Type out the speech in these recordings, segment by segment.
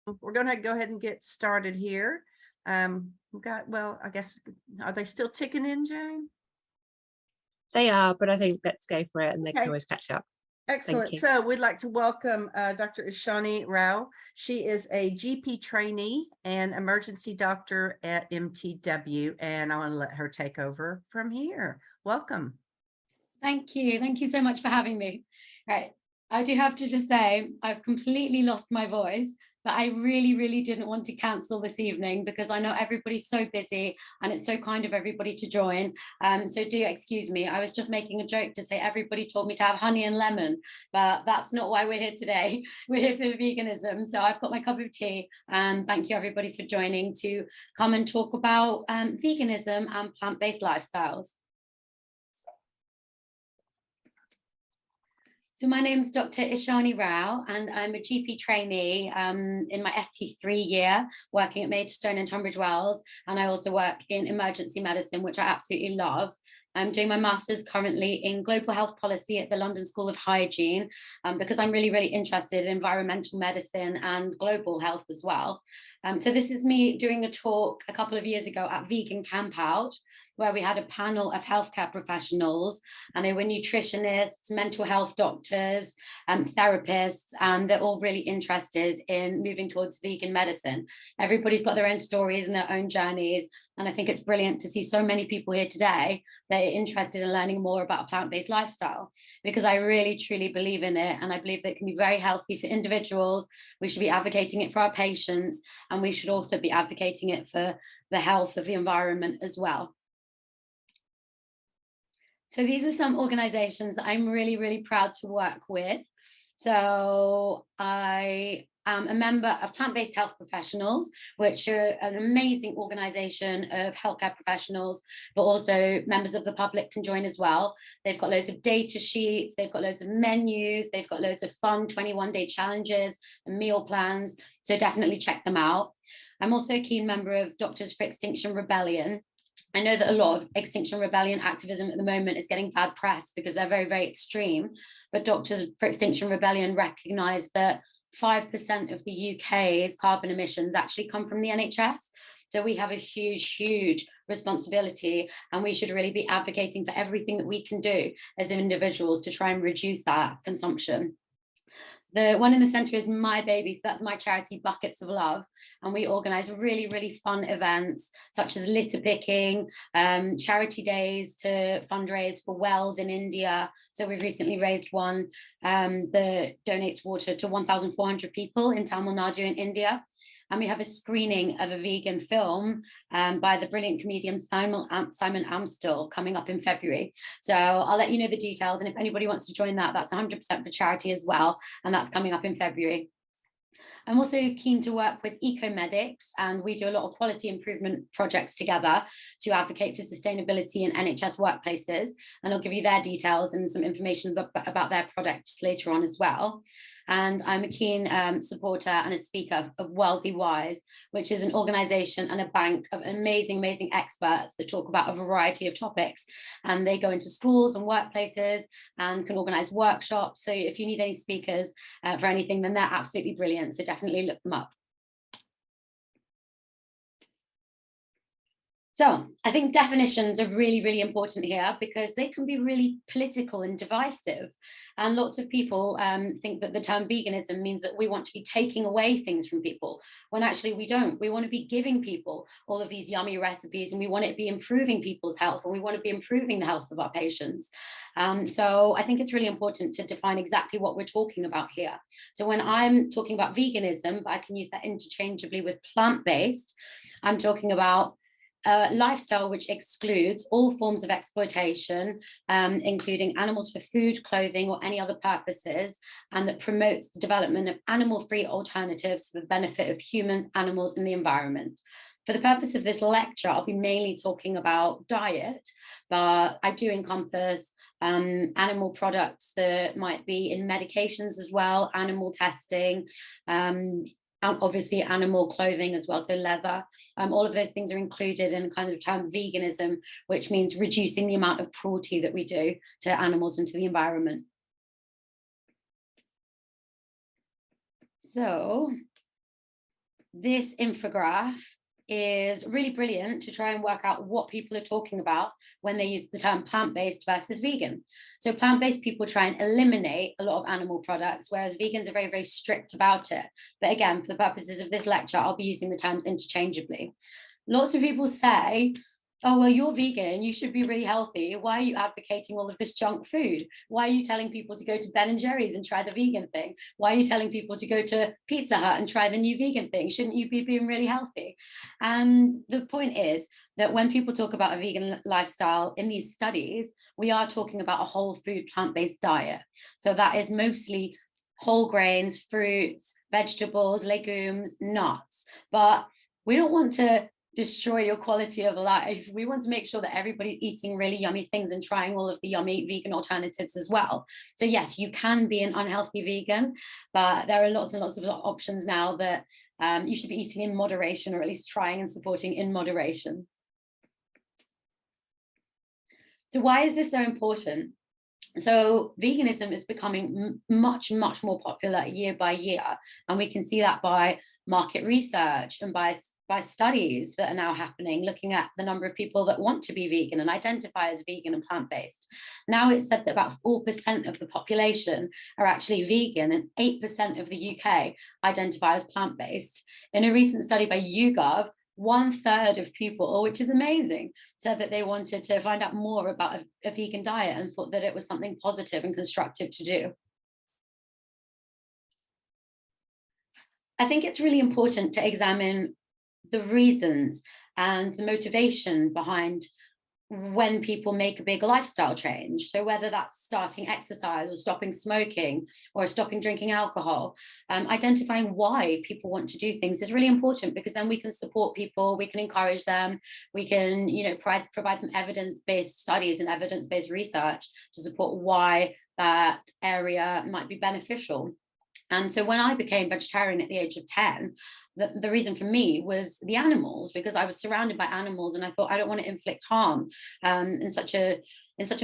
We're going to go ahead and get started here. Well, I guess, are they still ticking in, Jane? They are, but I think let's go for it and they can Okay. always catch up. Excellent. you. So we'd like to welcome Dr. Ishani Rao. She is a GP trainee and emergency doctor at MTW, and I want to let her take over from here. Welcome. Thank you. Thank you so much for having me. Right. I do have to just say I've completely lost my voice, but I really didn't want to cancel this evening because I know everybody's so busy and it's so kind of everybody to join. So do excuse me. I was just making a joke to say everybody told me to have honey and lemon, but that's not why we're here today. We're here for veganism. So I've got my cup of tea, and thank you everybody for joining to come and talk about veganism and plant-based lifestyles. So my name is Dr. Ishani Rao, and I'm a GP trainee in my ST3 year, working at Maidstone and Tunbridge Wells, and I also work in emergency medicine, which I absolutely love. I'm doing my master's currently in global health policy at the London School of Hygiene, because I'm really interested in environmental medicine and global health as well. So this is me doing a talk a couple of years ago at Vegan Camp Out, where we had a panel of healthcare professionals, and they were nutritionists, mental health doctors, therapists, and they're all really interested in moving towards vegan medicine. Everybody's got their own stories and their own journeys, and I think it's brilliant to see so many people here today that are interested in learning more about a plant-based lifestyle, because I really truly believe in it, and I believe that it can be very healthy for individuals. We should be advocating it for our patients, and we should also be advocating it for the health of the environment as well. So these are some organizations that I'm really proud to work with. So I am a member of Plant-Based Health Professionals, which are an amazing organization of healthcare professionals, but also members of the public can join as well. They've got loads of data sheets, they've got loads of menus, they've got loads of fun 21-day challenges and meal plans. So definitely check them out. I'm also a keen member of Doctors for Extinction Rebellion. I know that a lot of Extinction Rebellion activism at the moment is getting bad press because they're very extreme, but Doctors for Extinction Rebellion recognise that 5% of the UK's carbon emissions actually come from the NHS. So we have a huge responsibility, and we should really be advocating for everything that we can do as individuals to try and reduce that consumption. The one in the center is my baby, so that's my charity, Buckets of Love, and we organize really fun events such as litter picking, charity days to fundraise for wells in India. So we've recently raised one that donates water to 1,400 people in Tamil Nadu in India. And we have a screening of a vegan film by the brilliant comedian Simon Amstel coming up in February. So I'll let you know the details. And if anybody wants to join that, that's 100% for charity as well. And that's coming up in February. I'm also keen to work with Ecomedics, and we do a lot of quality improvement projects together to advocate for sustainability in NHS workplaces. And I'll give you their details and some information about their products later on as well. And I'm a keen supporter and a speaker of Worldly Wise, which is an organization and a bank of amazing experts that talk about a variety of topics. And they go into schools and workplaces and can organize workshops. So if you need any speakers for anything, then they're absolutely brilliant. So definitely look them up. So I think definitions are really important here, because they can be really political and divisive. And lots of people think that the term veganism means that we want to be taking away things from people, when actually we don't. We want to be giving people all of these yummy recipes, and we want to be improving people's health, and we want to be improving the health of our patients. So I think it's really important to define exactly what we're talking about here. So when I'm talking about veganism, I can use that interchangeably with plant-based. I'm talking about a lifestyle which excludes all forms of exploitation, including animals for food, clothing, or any other purposes, and that promotes the development of animal-free alternatives for the benefit of humans, animals, and the environment. For the purpose of this lecture, I'll be mainly talking about diet, but I do encompass animal products that might be in medications as well, animal testing, obviously animal clothing as well, so leather. All of those things are included in kind of term veganism, which means reducing the amount of cruelty that we do to animals and to the environment. So this infographic is really brilliant to try and work out what people are talking about when they use the term plant-based versus vegan. So plant-based people try and eliminate a lot of animal products, whereas vegans are very, very strict about it. But again, for the purposes of this lecture, I'll be using the terms interchangeably. Lots of people say, oh, well, you're vegan, you should be really healthy. Why are you advocating all of this junk food? Why are you telling people to go to Ben and Jerry's and try the vegan thing? Why are you telling people to go to Pizza Hut and try the new vegan thing? Shouldn't you be being really healthy? And the point is that when people talk about a vegan lifestyle in these studies, we are talking about a whole food plant-based diet. So that is mostly whole grains, fruits, vegetables, legumes, nuts. But we don't want to destroy your quality of life. We want to make sure that everybody's eating really yummy things and trying all of the yummy vegan alternatives as well. So yes, you can be an unhealthy vegan, but there are lots and lots of options now that you should be eating in moderation, or at least trying and supporting in moderation. So why is this so important? So veganism is becoming much, much more popular year by year. And we can see that by market research and by studies that are now happening, looking at the number of people that want to be vegan and identify as vegan and plant-based. Now it's said that about 4% of the population are actually vegan, and 8% of the UK identify as plant-based. In a recent study by YouGov, 1/3 of people, which is amazing, said that they wanted to find out more about a vegan diet and thought that it was something positive and constructive to do. I think it's really important to examine the reasons and the motivation behind when people make a big lifestyle change. So whether that's starting exercise or stopping smoking or stopping drinking alcohol, identifying why people want to do things is really important, because then we can support people, we can encourage them, we can, provide them evidence-based studies and evidence-based research to support why that area might be beneficial. And so when I became vegetarian at the age of 10, the reason for me was the animals, because I was surrounded by animals and I thought, I don't want to inflict harm in such an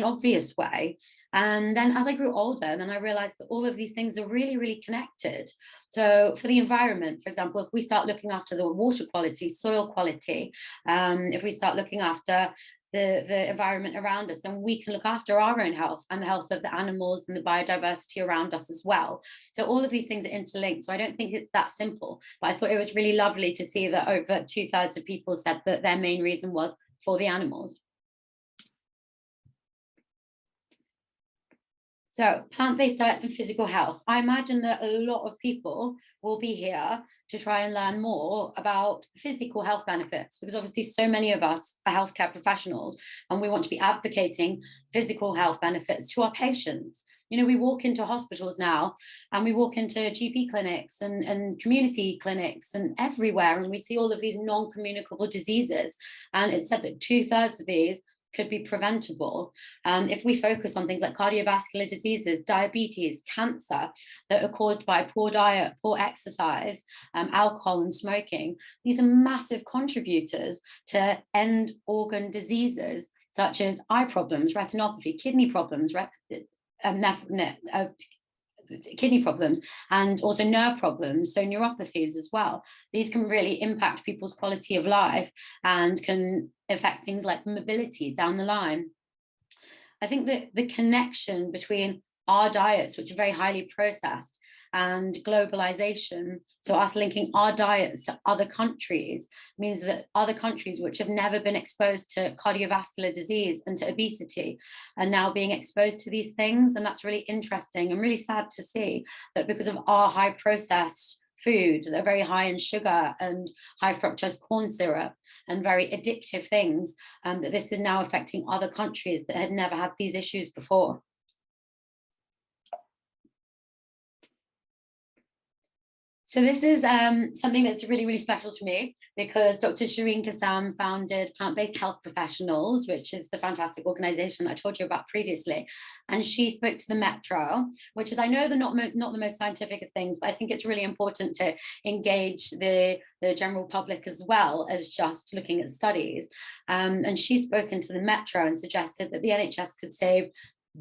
obvious way. And then as I grew older, then I realized that all of these things are really, really connected. So for the environment, for example, if we start looking after the water quality, soil quality, if we start looking after the environment around us, then we can look after our own health and the health of the animals and the biodiversity around us as well. So all of these things are interlinked. So I don't think it's that simple, but I thought it was really lovely to see that over 2/3 of people said that their main reason was for the animals. So plant-based diets and physical health. I imagine that a lot of people will be here to try and learn more about physical health benefits, because obviously so many of us are healthcare professionals and we want to be advocating physical health benefits to our patients. We walk into hospitals now and we walk into GP clinics and community clinics and everywhere, and we see all of these non-communicable diseases. And it's said that 2/3 of these could be preventable if we focus on things like cardiovascular diseases, diabetes, cancer that are caused by poor diet, poor exercise, alcohol and smoking. These are massive contributors to end organ diseases such as eye problems, retinopathy, kidney problems, kidney problems, and also nerve problems, so neuropathies as well. These can really impact people's quality of life and can affect things like mobility down the line. I think that the connection between our diets, which are very highly processed, and globalization, so us linking our diets to other countries, means that other countries which have never been exposed to cardiovascular disease and to obesity are now being exposed to these things. And that's really interesting and really sad to see that because of our high processed foods that are very high in sugar and high fructose corn syrup and very addictive things, that this is now affecting other countries that had never had these issues before. So this is something that's really, really special to me, because Dr. Shireen Kassam founded Plant-Based Health Professionals, which is the fantastic organization that I told you about previously. And she spoke to the Metro, which is, I know they're not the most scientific of things, but I think it's really important to engage the general public as well as just looking at studies. And she's spoken to the Metro and suggested that the NHS could save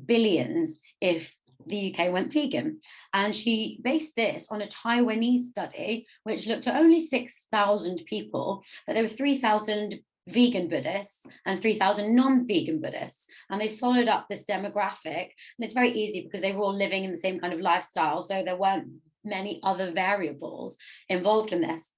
billions if the UK went vegan. And she based this on a Taiwanese study, which looked at only 6,000 people, but there were 3,000 vegan Buddhists and 3,000 non-vegan Buddhists. And they followed up this demographic. And it's very easy because they were all living in the same kind of lifestyle. So there weren't many other variables involved in this.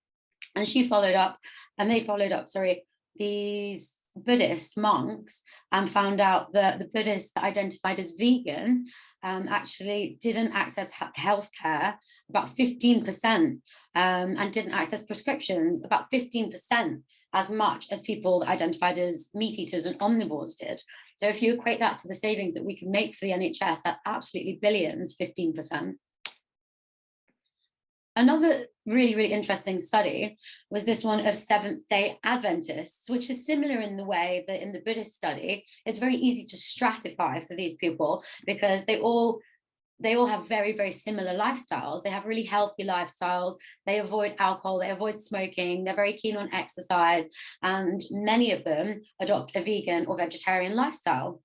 And she followed up, and they followed up, sorry, these Buddhist monks, and found out that the Buddhists that identified as vegan actually didn't access healthcare, about 15%, and didn't access prescriptions, about 15% as much as people that identified as meat eaters and omnivores did. So if you equate that to the savings that we can make for the NHS, that's absolutely billions, 15%. Another really, really interesting study was this one of Seventh-day Adventists, which is similar in the way that in the Buddhist study, it's very easy to stratify for these people because they all have very, very similar lifestyles. They have really healthy lifestyles. They avoid alcohol, they avoid smoking, they're very keen on exercise, and many of them adopt a vegan or vegetarian lifestyle.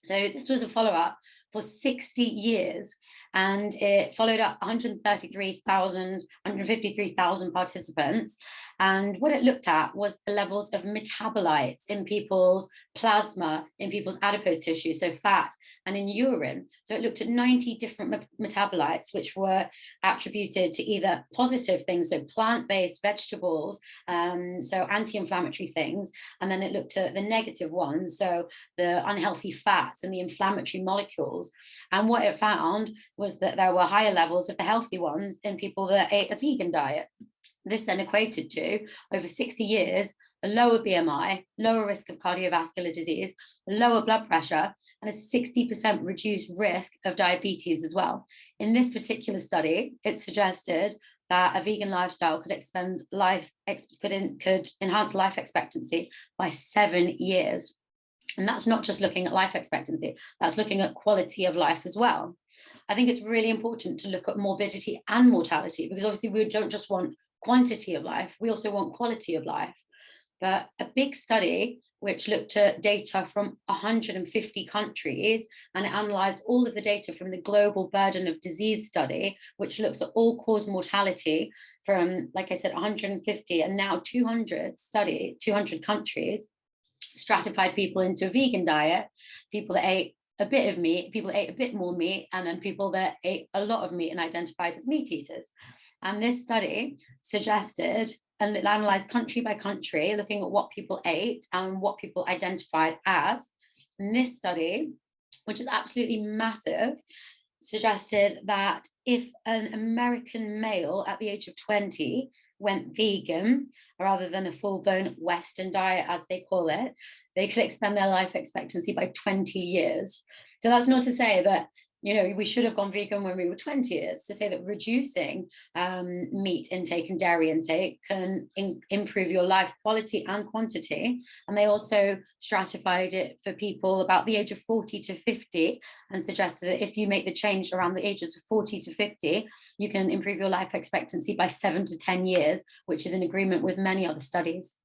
So this was a follow-up for 60 years, and it followed up 153,000 participants. And what it looked at was the levels of metabolites in people's plasma, in people's adipose tissue, so fat, and in urine. So it looked at 90 different metabolites, which were attributed to either positive things, so plant-based vegetables, so anti-inflammatory things, and then it looked at the negative ones, so the unhealthy fats and the inflammatory molecules. And what it found was that there were higher levels of the healthy ones in people that ate a vegan diet. This then equated to, over 60 years, a lower BMI, lower risk of cardiovascular disease, lower blood pressure, and a 60% reduced risk of diabetes as well. In this particular study, it suggested that a vegan lifestyle could enhance life expectancy by 7 years. And that's not just looking at life expectancy, that's looking at quality of life as well. I think it's really important to look at morbidity and mortality, because obviously we don't just want quantity of life, we also want quality of life. But a big study which looked at data from 150 countries, and it analysed all of the data from the Global Burden of Disease study, which looks at all-cause mortality from, like I said, 150 and now 200 countries, stratified people into a vegan diet, people that ate a bit of meat, people that ate a bit more meat, and then people that ate a lot of meat and identified as meat eaters. And this study suggested, and it analysed country by country, looking at what people ate and what people identified as. And this study, which is absolutely massive, suggested that if an American male at the age of 20 went vegan, rather than a full-blown Western diet, as they call it, they could extend their life expectancy by 20 years. So that's not to say that, you know, we should have gone vegan when we were 20 years, to say that reducing meat intake and dairy intake can improve your life quality and quantity. And they also stratified it for people about the age of 40 to 50 and suggested that if you make the change around the ages of 40 to 50, you can improve your life expectancy by 7 to 10 years, which is in agreement with many other studies.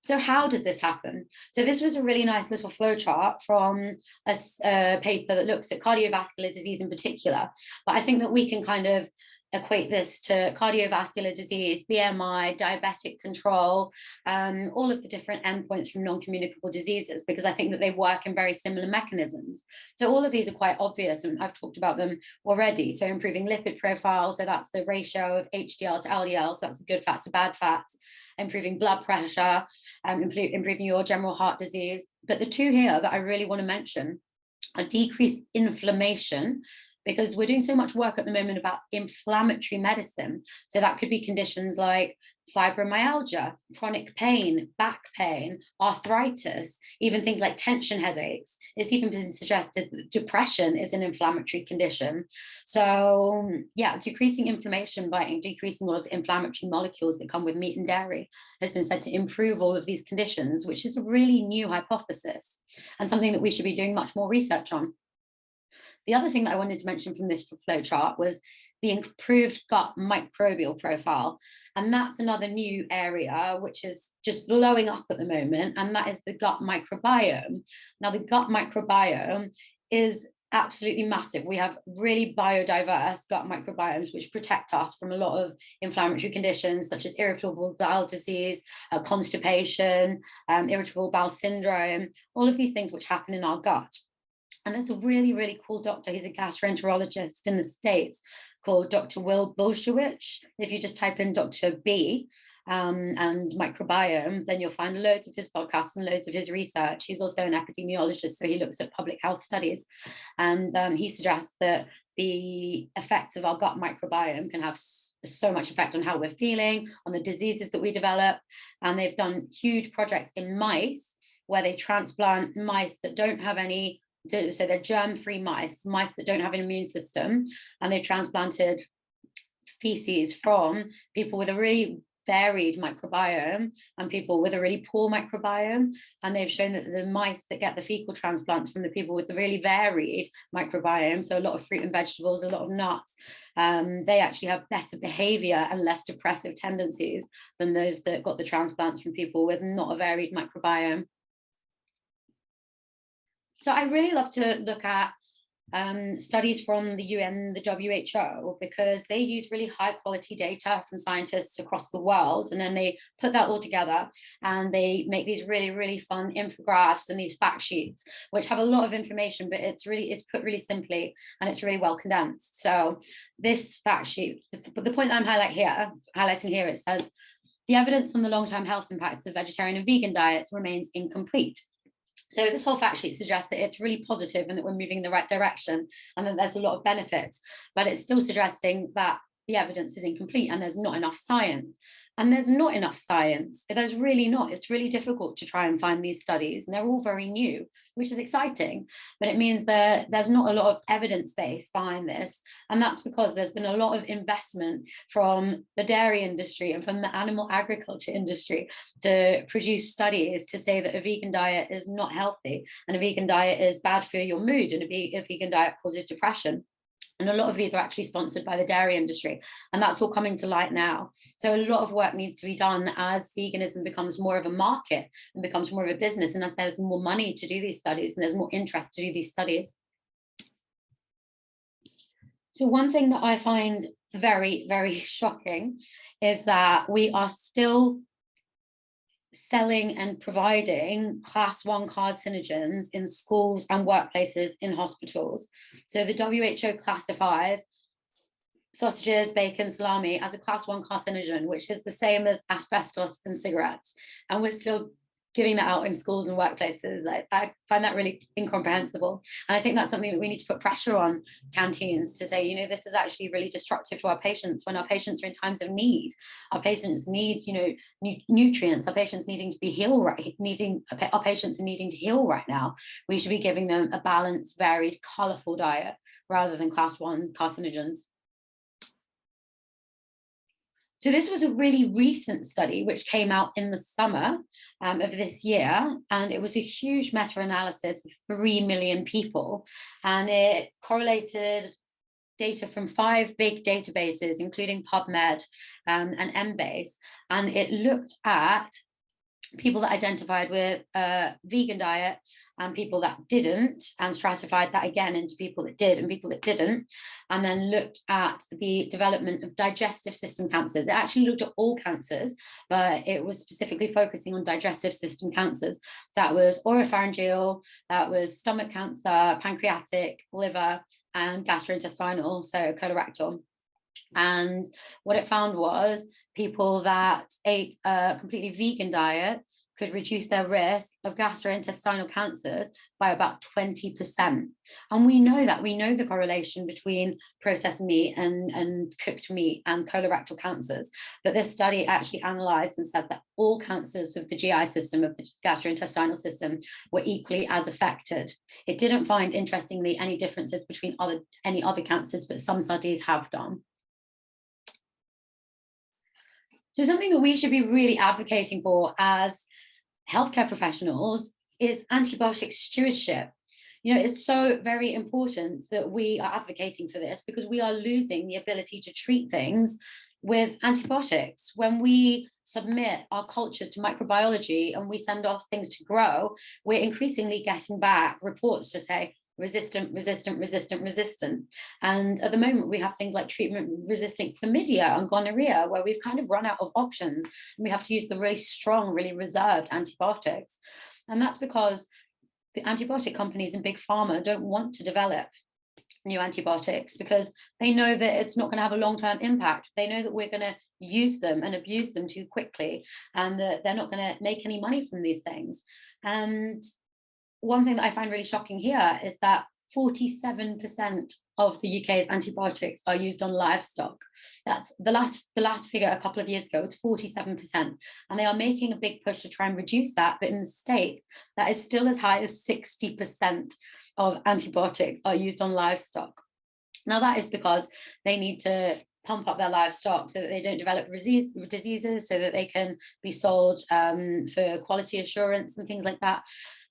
So how does this happen? So this was a really nice little flowchart from a paper that looks at cardiovascular disease in particular. But I think that we can kind of equate this to cardiovascular disease, BMI, diabetic control, all of the different endpoints from non-communicable diseases, because I think that they work in very similar mechanisms. So all of these are quite obvious, and I've talked about them already. So improving lipid profile, so that's the ratio of HDL to LDL, so that's the good fats to bad fats, improving blood pressure, improving your general heart disease. But the two here that I really want to mention are decreased inflammation, because we're doing so much work at the moment about inflammatory medicine. So that could be conditions like fibromyalgia, chronic pain, back pain, arthritis, even things like tension headaches. It's even been suggested that depression is an inflammatory condition. So yeah, decreasing inflammation by decreasing all of the inflammatory molecules that come with meat and dairy has been said to improve all of these conditions, which is a really new hypothesis and something that we should be doing much more research on. The other thing that I wanted to mention from this flowchart was the improved gut microbial profile. And that's another new area which is just blowing up at the moment, and that is the gut microbiome. Now, the gut microbiome is absolutely massive. We have really biodiverse gut microbiomes, which protect us from a lot of inflammatory conditions such as irritable bowel disease, constipation, irritable bowel syndrome, all of these things which happen in our gut. And there's a really, really cool doctor. He's a gastroenterologist in the States called Dr. Will Bulsiewicz. If you just type in Dr. B and microbiome, then you'll find loads of his podcasts and loads of his research. He's also an epidemiologist, so he looks at public health studies. And he suggests that the effects of our gut microbiome can have so much effect on how we're feeling, on the diseases that we develop. And they've done huge projects in mice where they transplant mice that don't have any, so they're germ-free mice that don't have an immune system, and they've transplanted feces from people with a really varied microbiome and people with a really poor microbiome. And they've shown that the mice that get the fecal transplants from the people with the really varied microbiome, so a lot of fruit and vegetables, a lot of nuts, they actually have better behavior and less depressive tendencies than those that got the transplants from people with not a varied microbiome. So I really love to look at studies from the UN, the WHO, because they use really high quality data from scientists across the world, and then they put that all together and they make these really, really fun infographics and these fact sheets, which have a lot of information, but it's put really simply and it's really well condensed. So this fact sheet, the point that I'm highlighting here, it says the evidence on the long-term health impacts of vegetarian and vegan diets remains incomplete. So this whole fact sheet suggests that it's really positive and that we're moving in the right direction and that there's a lot of benefits, but it's still suggesting that the evidence is incomplete and there's not enough science. And there's not enough science. There's really not. It's really difficult to try and find these studies, and they're all very new, which is exciting, but it means that there's not a lot of evidence base behind this. And that's because there's been a lot of investment from the dairy industry and from the animal agriculture industry to produce studies to say that a vegan diet is not healthy and a vegan diet is bad for your mood and a vegan diet causes depression. And a lot of these are actually sponsored by the dairy industry. And that's all coming to light now. So a lot of work needs to be done as veganism becomes more of a market and becomes more of a business, and as there's more money to do these studies and there's more interest to do these studies. So one thing that I find very, very shocking is that we are still selling and providing class 1 carcinogens in schools and workplaces, in hospitals. So the WHO classifies sausages, bacon, salami as a class 1 carcinogen, which is the same as asbestos and cigarettes. And we're still giving that out in schools and workplaces. I find that really incomprehensible. And I think that's something that we need to put pressure on canteens to say, this is actually really destructive to our patients when our patients are in times of need. Our patients need, nutrients, our patients needing to be healed, our patients are needing to heal right now. We should be giving them a balanced, varied, colorful diet rather than class 1 carcinogens. So this was a really recent study which came out in the summer of this year, and it was a huge meta-analysis of 3 million people, and it correlated data from 5 big databases, including PubMed and Embase, and it looked at people that identified with a vegan diet and people that didn't, and stratified that again into people that did and people that didn't, and then looked at the development of digestive system cancers. It actually looked at all cancers, but it was specifically focusing on digestive system cancers. That was oropharyngeal, that was stomach cancer, pancreatic, liver, and gastrointestinal, so colorectal. And what it found was people that ate a completely vegan diet could reduce their risk of gastrointestinal cancers by about 20%. And we know the correlation between processed meat and cooked meat and colorectal cancers. But this study actually analysed and said that all cancers of the GI system, of the gastrointestinal system, were equally as affected. It didn't find, interestingly, any differences between any other cancers, but some studies have done. So something that we should be really advocating for as healthcare professionals is antibiotic stewardship. It's so very important that we are advocating for this, because we are losing the ability to treat things with antibiotics. When we submit our cultures to microbiology and we send off things to grow, we're increasingly getting back reports to say, resistant, resistant, resistant, resistant. And at the moment, we have things like treatment-resistant chlamydia and gonorrhea, where we've kind of run out of options, and we have to use the really strong, really reserved antibiotics. And that's because the antibiotic companies and big pharma don't want to develop new antibiotics because they know that it's not going to have a long-term impact. They know that we're going to use them and abuse them too quickly, and that they're not going to make any money from these things. And one thing that I find really shocking here is that 47% of the UK's antibiotics are used on livestock. That's the last figure a couple of years ago was 47%, and they are making a big push to try and reduce that. But in the States, that is still as high as 60% of antibiotics are used on livestock. Now, that is because they need to pump up their livestock so that they don't develop diseases, so that they can be sold for quality assurance and things like that.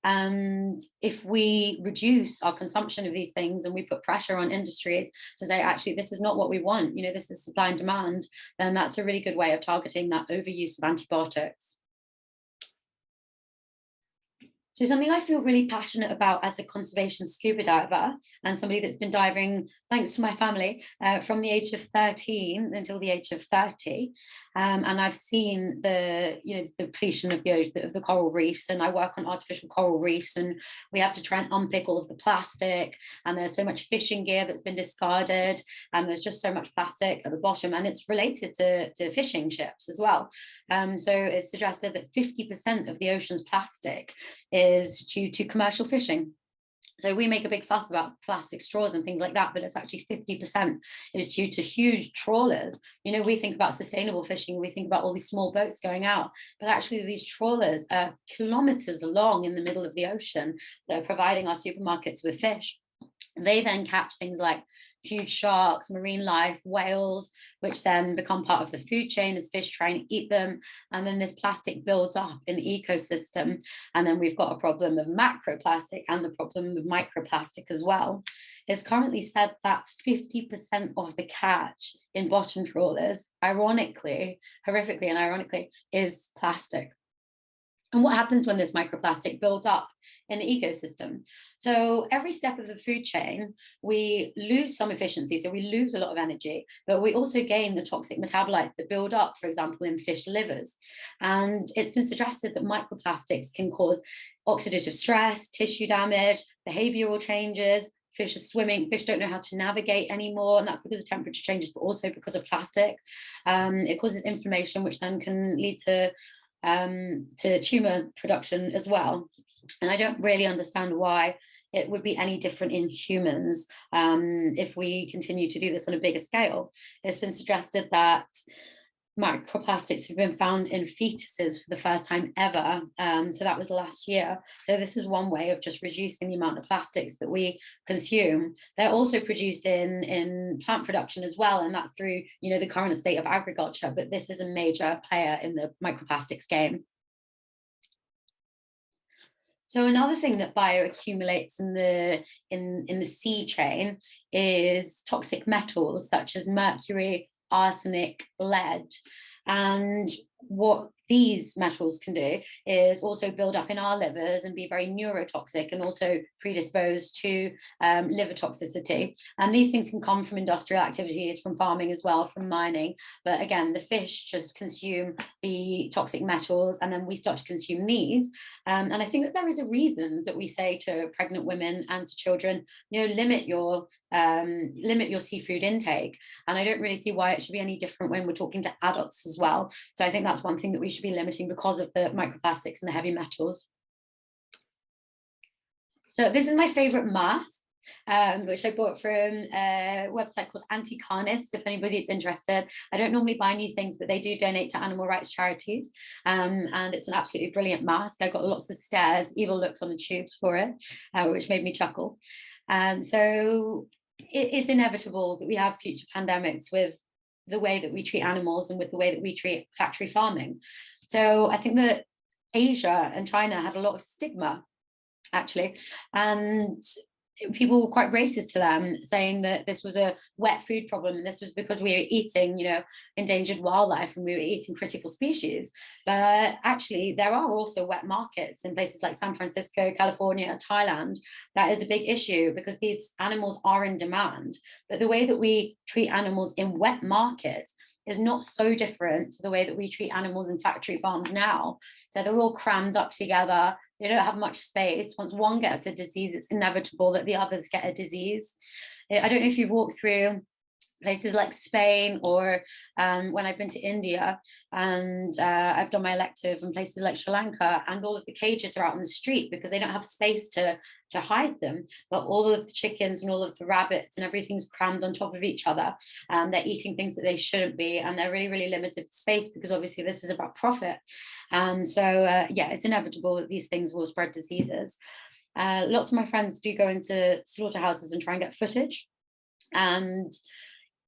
And if we reduce our consumption of these things and we put pressure on industries to say, actually, this is not what we want, this is supply and demand, then that's a really good way of targeting that overuse of antibiotics. So something I feel really passionate about as a conservation scuba diver and somebody that's been diving, thanks to my family, from the age of 13 until the age of 30. And I've seen the depletion of the coral reefs, and I work on artificial coral reefs, and we have to try and unpick all of the plastic, and there's so much fishing gear that's been discarded, and there's just so much plastic at the bottom, and it's related to fishing ships as well. So it's suggested that 50% of the ocean's plastic is due to commercial fishing. So we make a big fuss about plastic straws and things like that, but it's actually 50% is due to huge trawlers. We think about sustainable fishing, we think about all these small boats going out, but actually these trawlers are kilometers long in the middle of the ocean that are providing our supermarkets with fish. They then catch things like huge sharks, marine life, whales, which then become part of the food chain as fish try and eat them. And then this plastic builds up in the ecosystem. And then we've got a problem of macroplastic and the problem of microplastic as well. It's currently said that 50% of the catch in bottom trawlers, horrifically and ironically, is plastic. And what happens when this microplastic builds up in the ecosystem? So every step of the food chain, we lose some efficiency. So we lose a lot of energy, but we also gain the toxic metabolites that build up, for example, in fish livers. And it's been suggested that microplastics can cause oxidative stress, tissue damage, behavioral changes. Fish are swimming, fish don't know how to navigate anymore, and that's because of temperature changes, but also because of plastic. It causes inflammation, which then can lead to tumor production as well. And I don't really understand why it would be any different in humans if we continue to do this on a bigger scale. It's been suggested that microplastics have been found in fetuses for the first time ever. So that was last year. So this is one way of just reducing the amount of plastics that we consume. They're also produced in plant production as well, and that's through the current state of agriculture. But this is a major player in the microplastics game. So another thing that bioaccumulates in the sea chain is toxic metals such as mercury, arsenic, lead. And what these metals can do is also build up in our livers and be very neurotoxic and also predisposed to liver toxicity. And these things can come from industrial activities, from farming as well, from mining. But again, the fish just consume the toxic metals, and then we start to consume these. And I think that there is a reason that we say to pregnant women and to children, limit your seafood intake. And I don't really see why it should be any different when we're talking to adults as well. So I think that's one thing that we should be limiting because of the microplastics and the heavy metals. So this is my favorite mask, which I bought from a website called Anti-Carnist, if anybody's interested. I don't normally buy new things, but they do donate to animal rights charities. And it's an absolutely brilliant mask. I got lots of stares, evil looks on the tubes for it, which made me chuckle. And so it is inevitable that we have future pandemics with the way that we treat animals and with the way that we treat factory farming. So I think that Asia and China had a lot of stigma, actually. And people were quite racist to them, saying that this was a wet food problem, and this was because we were eating, endangered wildlife, and we were eating critical species. But actually, there are also wet markets in places like San Francisco, California, Thailand. That is a big issue because these animals are in demand. But the way that we treat animals in wet markets is not so different to the way that we treat animals in factory farms now. So they're all crammed up together. They don't have much space. Once one gets a disease, it's inevitable that the others get a disease. I don't know if you've walked through places like Spain or when I've been to India, and I've done my elective in places like Sri Lanka, and all of the cages are out on the street because they don't have space to hide them. But all of the chickens and all of the rabbits and everything's crammed on top of each other, and they're eating things that they shouldn't be, and they're really, really limited space because obviously this is about profit. And so yeah, it's inevitable that these things will spread diseases. Lots of my friends do go into slaughterhouses and try and get footage, and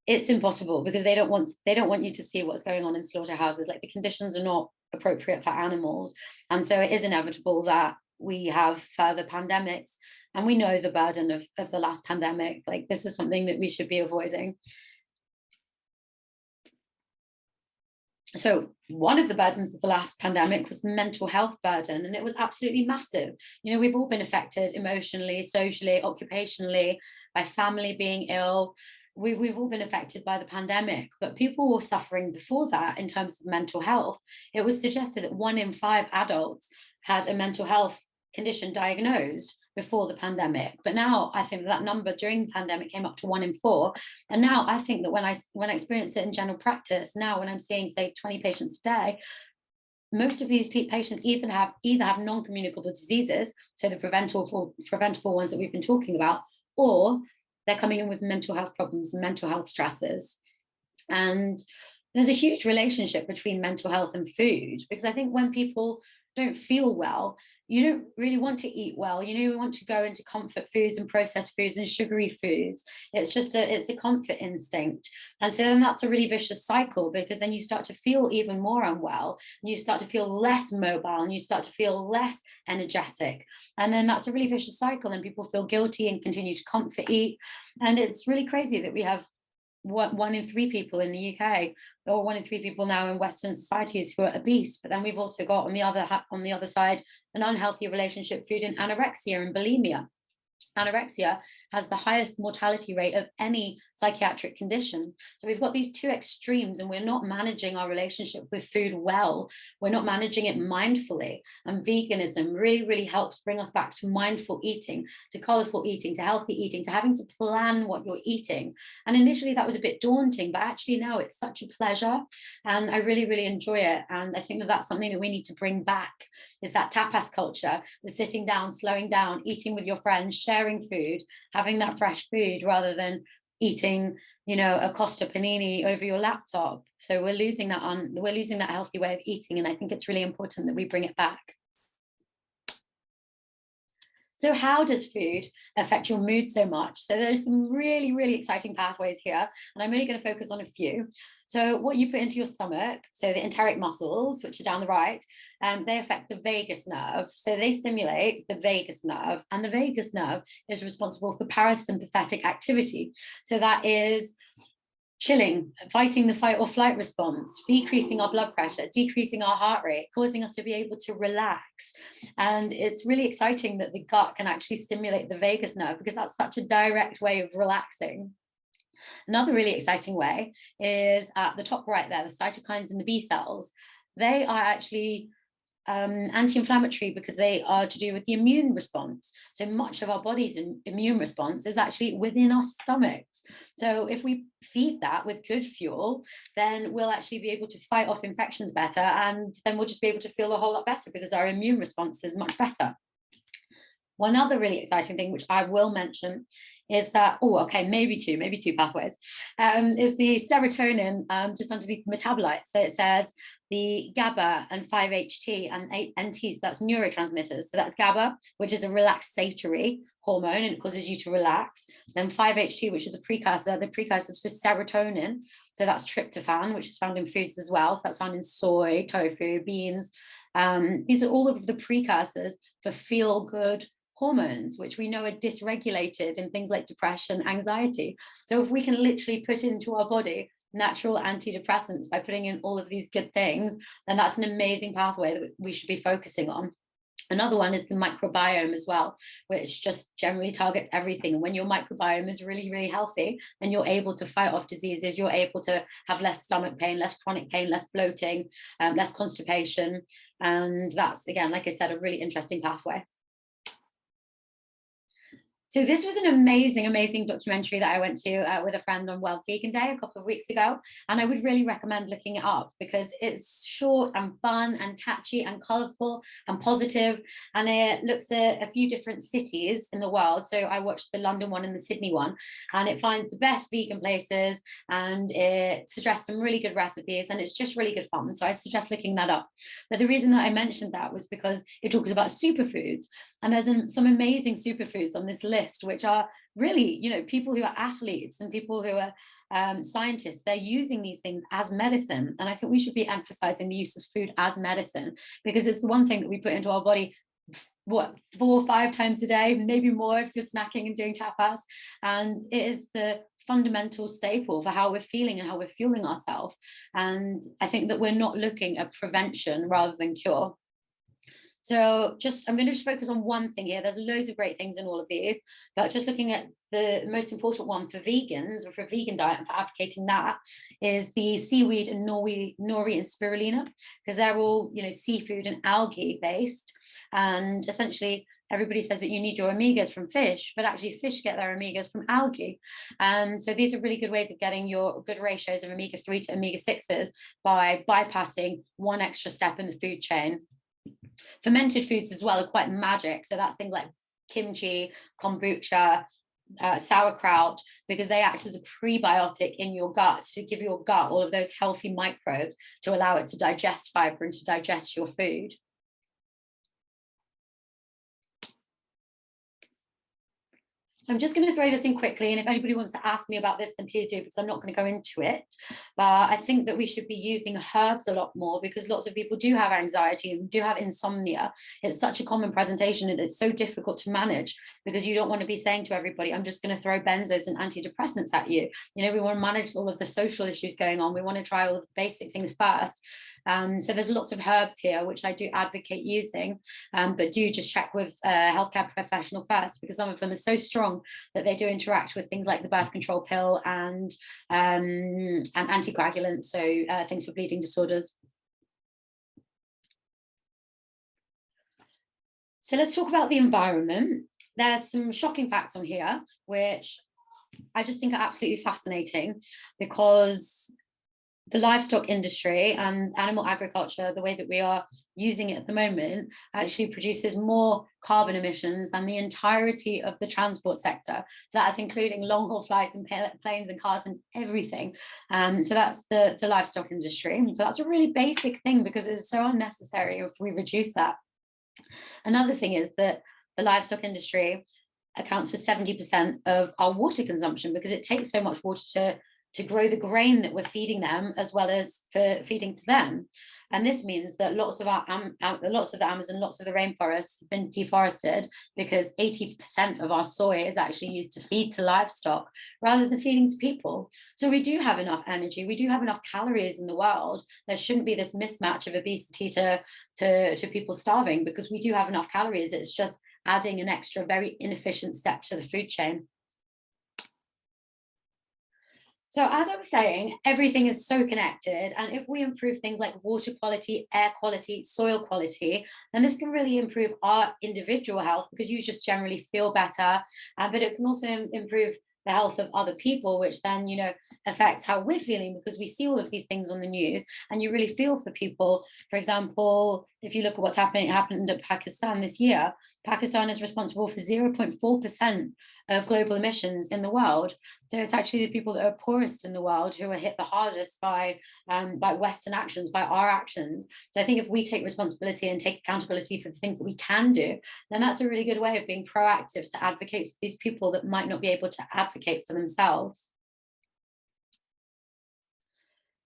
it's impossible because they don't want you to see what's going on in slaughterhouses. Like, the conditions are not appropriate for animals, and so it is inevitable that we have further pandemics, and we know the burden of the last pandemic. Like, this is something that we should be avoiding. So one of the burdens of the last pandemic was mental health burden, and it was absolutely massive. We've all been affected emotionally, socially, occupationally, by family being ill. We've all been affected by the pandemic, but people were suffering before that in terms of mental health. It was suggested that 1 in 5 adults had a mental health condition diagnosed before the pandemic. But now I think that number during the pandemic came up to 1 in 4. And now I think that when I experience it in general practice, now when I'm seeing, say, 20 patients a day, most of these patients either have non-communicable diseases, so the preventable ones that we've been talking about, or they're coming in with mental health problems and mental health stresses. And there's a huge relationship between mental health and food, because I think when people don't feel well, you don't really want to eat well. You want to go into comfort foods and processed foods and sugary foods. It's a comfort instinct. And so then that's a really vicious cycle, because then you start to feel even more unwell, and you start to feel less mobile, and you start to feel less energetic. And then that's a really vicious cycle, and people feel guilty and continue to comfort eat. And it's really crazy that we have 1 in 3 people in the UK, or 1 in 3 people now in Western societies, who are obese. But then we've also got on the other side an unhealthy relationship food and anorexia and bulimia. Anorexia has the highest mortality rate of any psychiatric condition. So we've got these two extremes, and we're not managing our relationship with food well. We're not managing it mindfully. And veganism really, really helps bring us back to mindful eating, to colorful eating, to healthy eating, to having to plan what you're eating. And initially that was a bit daunting, but actually now it's such a pleasure, and I really, really enjoy it. And I think that that's something that we need to bring back, is that tapas culture, the sitting down, slowing down, eating with your friends, sharing food, having that fresh food, rather than eating, a Costa panini over your laptop. So we're losing that healthy way of eating, and I think it's really important that we bring it back. So how does food affect your mood so much? So there's some really, really exciting pathways here, and I'm only going to focus on a few. So what you put into your stomach, so the enteric muscles, which are down the right, they affect the vagus nerve. So they stimulate the vagus nerve, and the vagus nerve is responsible for parasympathetic activity. So that is chilling, fighting the fight or flight response, decreasing our blood pressure, decreasing our heart rate, causing us to be able to relax. And it's really exciting that the gut can actually stimulate the vagus nerve, because that's such a direct way of relaxing. Another really exciting way is at the top right there, the cytokines in the B cells. They are actually anti-inflammatory because they are to do with the immune response. So much of our body's immune response is actually within our stomachs. So if we feed that with good fuel, then we'll actually be able to fight off infections better, and then we'll just be able to feel a whole lot better because our immune response is much better. One other really exciting thing, which I will mention, is that, maybe two pathways, is the serotonin just underneath the metabolites. So it says the GABA and 5-HT and 8-NTs, that's neurotransmitters. So that's GABA, which is a relaxatory hormone, and it causes you to relax. Then 5-HT, which is a precursor, the precursors for serotonin. So that's tryptophan, which is found in foods as well. So that's found in soy, tofu, beans. These are all of the precursors for feel-good hormones, which we know are dysregulated in things like depression, anxiety. So if we can literally put into our body natural antidepressants by putting in all of these good things, then that's an amazing pathway that we should be focusing on. Another one is the microbiome as well, which just generally targets everything. And when your microbiome is really, really healthy, then you're able to fight off diseases. You're able to have less stomach pain, less chronic pain, less bloating, less constipation. And that's, again, like I said, a really interesting pathway. So this was an amazing documentary that I went to with a friend on World Vegan Day a couple of weeks ago. And I would really recommend looking it up because it's short and fun and catchy and colorful and positive. And it looks at a few different cities in the world. So I watched the London one and the Sydney one, and it finds the best vegan places, and it suggests some really good recipes, and it's just really good fun. So I suggest looking that up. But the reason that I mentioned that was because it talks about superfoods. And there's some amazing superfoods on this list, which are really, you know, people who are athletes and people who are scientists, they're using these things as medicine. And I think we should be emphasizing the use of food as medicine, because it's the one thing that we put into our body, what, 4 or 5 times a day, maybe more if you're snacking and doing tapas. And it is the fundamental staple for how we're feeling and how we're fueling ourselves. And I think that we're not looking at prevention rather than cure. So I'm going to just focus on one thing here. There's loads of great things in all of these, but just looking at the most important one for vegans, or for a vegan diet, and for advocating that, is the seaweed and nori and spirulina, because they're all, you know, seafood and algae based. And essentially, everybody says that you need your omegas from fish, but actually fish get their omegas from algae. And so these are really good ways of getting your good ratios of omega-3 to omega-6s by bypassing one extra step in the food chain. Fermented foods as well are quite magic. So that's things like kimchi, kombucha, sauerkraut, because they act as a prebiotic in your gut to give your gut all of those healthy microbes to allow it to digest fiber and to digest your food. I'm just going to throw this in quickly, and if anybody wants to ask me about this, then please do, because I'm not going to go into it. But I think that we should be using herbs a lot more, because lots of people do have anxiety and do have insomnia. It's such a common presentation, and it's so difficult to manage, because you don't want to be saying to everybody, I'm just going to throw benzos and antidepressants at you. You know, we want to manage all of the social issues going on. We want to try all of the basic things first. So there's lots of herbs here, which I do advocate using, but do just check with a healthcare professional first, because some of them are so strong that they do interact with things like the birth control pill and anticoagulants, so things for bleeding disorders. So let's talk about the environment. There's some shocking facts on here, which I just think are absolutely fascinating, because the livestock industry and animal agriculture, the way that we are using it at the moment, actually produces more carbon emissions than the entirety of the transport sector. So that's including long haul flights and planes and cars and everything. So that's the livestock industry. So that's a really basic thing, because it's so unnecessary if we reduce that. Another thing is that the livestock industry accounts for 70% of our water consumption, because it takes so much water to grow the grain that we're feeding them, as well as for feeding to them. And this means that lots of the Amazon, lots of the rainforests have been deforested, because 80% of our soy is actually used to feed to livestock rather than feeding to people. So we do have enough energy, we do have enough calories in the world. There shouldn't be this mismatch of obesity to people starving, because we do have enough calories. It's just adding an extra very inefficient step to the food chain. So as I was saying, everything is so connected. And if we improve things like water quality, air quality, soil quality, then this can really improve our individual health, because you just generally feel better. But it can also improve the health of other people, which then, you know, affects how we're feeling, because we see all of these things on the news and you really feel for people. For example, if you look at what's happened at Pakistan this year, Pakistan is responsible for 0.4% of global emissions in the world. So it's actually the people that are poorest in the world who are hit the hardest by Western actions, by our actions. So I think if we take responsibility and take accountability for the things that we can do, then that's a really good way of being proactive to advocate for these people that might not be able to advocate for themselves.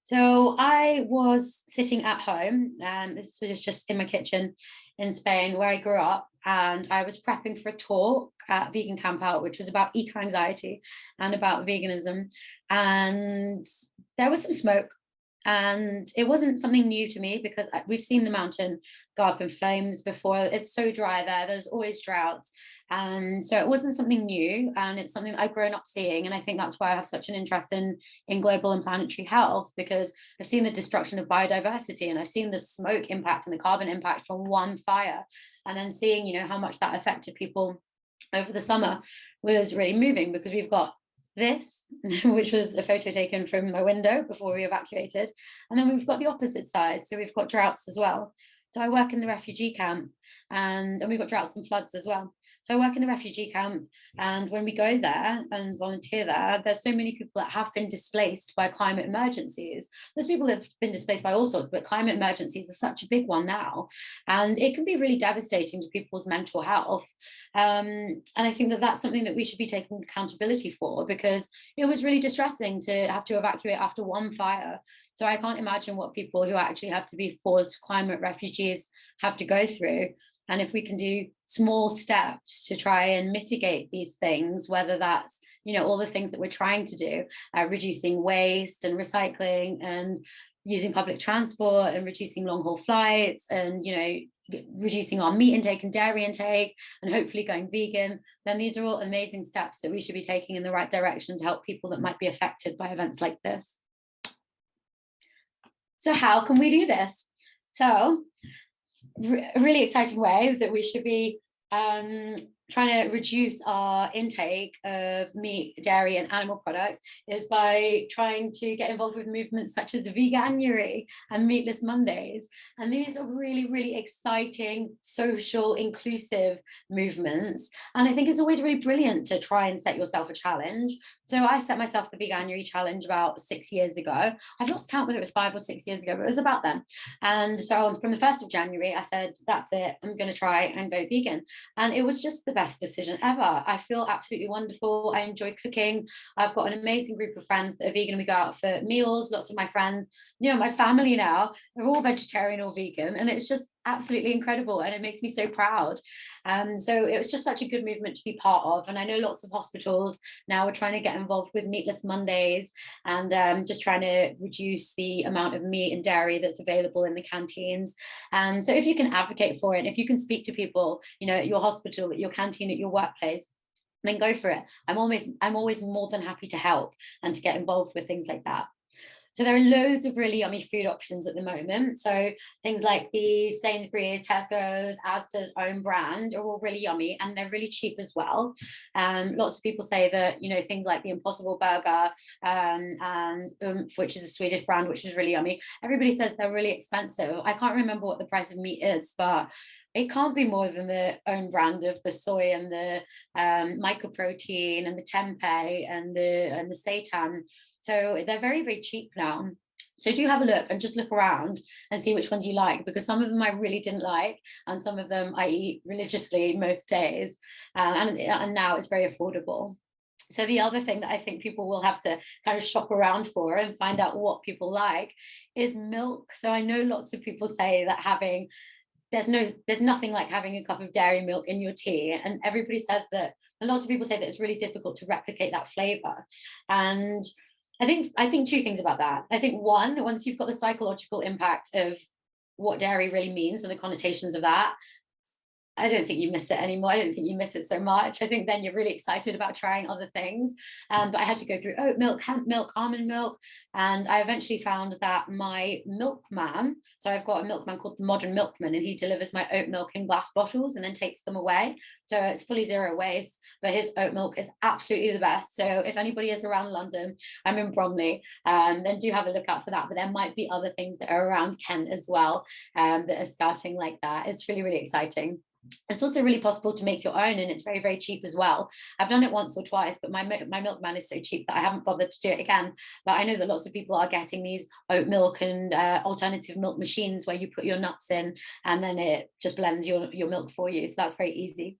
So I was sitting at home, and this was just in my kitchen in Spain, where I grew up, and I was prepping for a talk at Vegan Camp Out, which was about eco-anxiety and about veganism. And there was some smoke, and it wasn't something new to me because we've seen the mountain go up in flames before. It's so dry there, there's always droughts. And so it wasn't something new, and it's something that I've grown up seeing. And I think that's why I have such an interest in global and planetary health, because I've seen the destruction of biodiversity, and I've seen the smoke impact and the carbon impact from one fire. And then seeing, you know, how much that affected people over the summer was really moving, because we've got this, which was a photo taken from my window before we evacuated. And then we've got the opposite side. So we've got droughts as well. So I work in the refugee camp, and we've got droughts and floods as well. So I work in the refugee camp, and when we go there and volunteer there, there's so many people that have been displaced by climate emergencies. There's people that have been displaced by all sorts, but climate emergencies are such a big one now. And it can be really devastating to people's mental health. And I think that that's something that we should be taking accountability for, because it was really distressing to have to evacuate after one fire. So I can't imagine what people who actually have to be forced climate refugees have to go through. And if we can do small steps to try and mitigate these things, whether that's, you know, all the things that we're trying to do, reducing waste and recycling and using public transport and reducing long haul flights and, you know, reducing our meat intake and dairy intake and hopefully going vegan, then these are all amazing steps that we should be taking in the right direction to help people that might be affected by events like this. So how can we do this? So a really exciting way that we should be trying to reduce our intake of meat, dairy, and animal products is by trying to get involved with movements such as Veganuary and Meatless Mondays. And these are really, really exciting, social, inclusive movements. And I think it's always really brilliant to try and set yourself a challenge. So I set myself the Veganuary challenge about 6 years ago. I've lost count whether it was 5 or 6 years ago, but it was about then. And so from the 1st of January, I said, that's it, I'm going to try and go vegan. And it was just the best decision ever. I feel absolutely wonderful. I enjoy cooking. I've got an amazing group of friends that are vegan. We go out for meals. Lots of my friends, you know, my family now, they're all vegetarian or vegan. And it's just absolutely incredible. And it makes me so proud. So it was just such a good movement to be part of. And I know lots of hospitals now are trying to get involved with Meatless Mondays and just trying to reduce the amount of meat and dairy that's available in the canteens. So if you can advocate for it, if you can speak to people, you know, at your hospital, at your canteen, at your workplace, then go for it. I'm always more than happy to help and to get involved with things like that. So there are loads of really yummy food options at the moment. So things like the Sainsbury's, Tesco's, Asda's own brand are all really yummy, and they're really cheap as well. Lots of people say that, you know, things like the Impossible Burger and Oomph, which is a Swedish brand, which is really yummy. Everybody says they're really expensive. I can't remember what the price of meat is, but it can't be more than the own brand of the soy and the mycoprotein and the tempeh and the seitan. So they're very, very cheap now. So do have a look and just look around and see which ones you like, because some of them I really didn't like, and some of them I eat religiously most days. And now it's very affordable. So the other thing that I think people will have to kind of shop around for and find out what people like is milk. So I know lots of people say that there's nothing like having a cup of dairy milk in your tea, and everybody says that, and lots of people say that it's really difficult to replicate that flavor. And I think two things about that. I think one, once you've got the psychological impact of what dairy really means and the connotations of that, I don't think you miss it anymore. I don't think you miss it so much. I think then you're really excited about trying other things. But I had to go through oat milk, hemp milk, almond milk. And I eventually found that my milkman, so I've got a milkman called the Modern Milkman, and he delivers my oat milk in glass bottles and then takes them away. So it's fully zero waste, but his oat milk is absolutely the best. So if anybody is around London, I'm in Bromley, then do have a look out for that. But there might be other things that are around Kent as well that are starting like that. It's really, really exciting. It's also really possible to make your own, and it's very, very cheap as well. I've done it once or twice, but my milkman is so cheap that I haven't bothered to do it again. But I know that lots of people are getting these oat milk and alternative milk machines where you put your nuts in and then it just blends your milk for you. So that's very easy.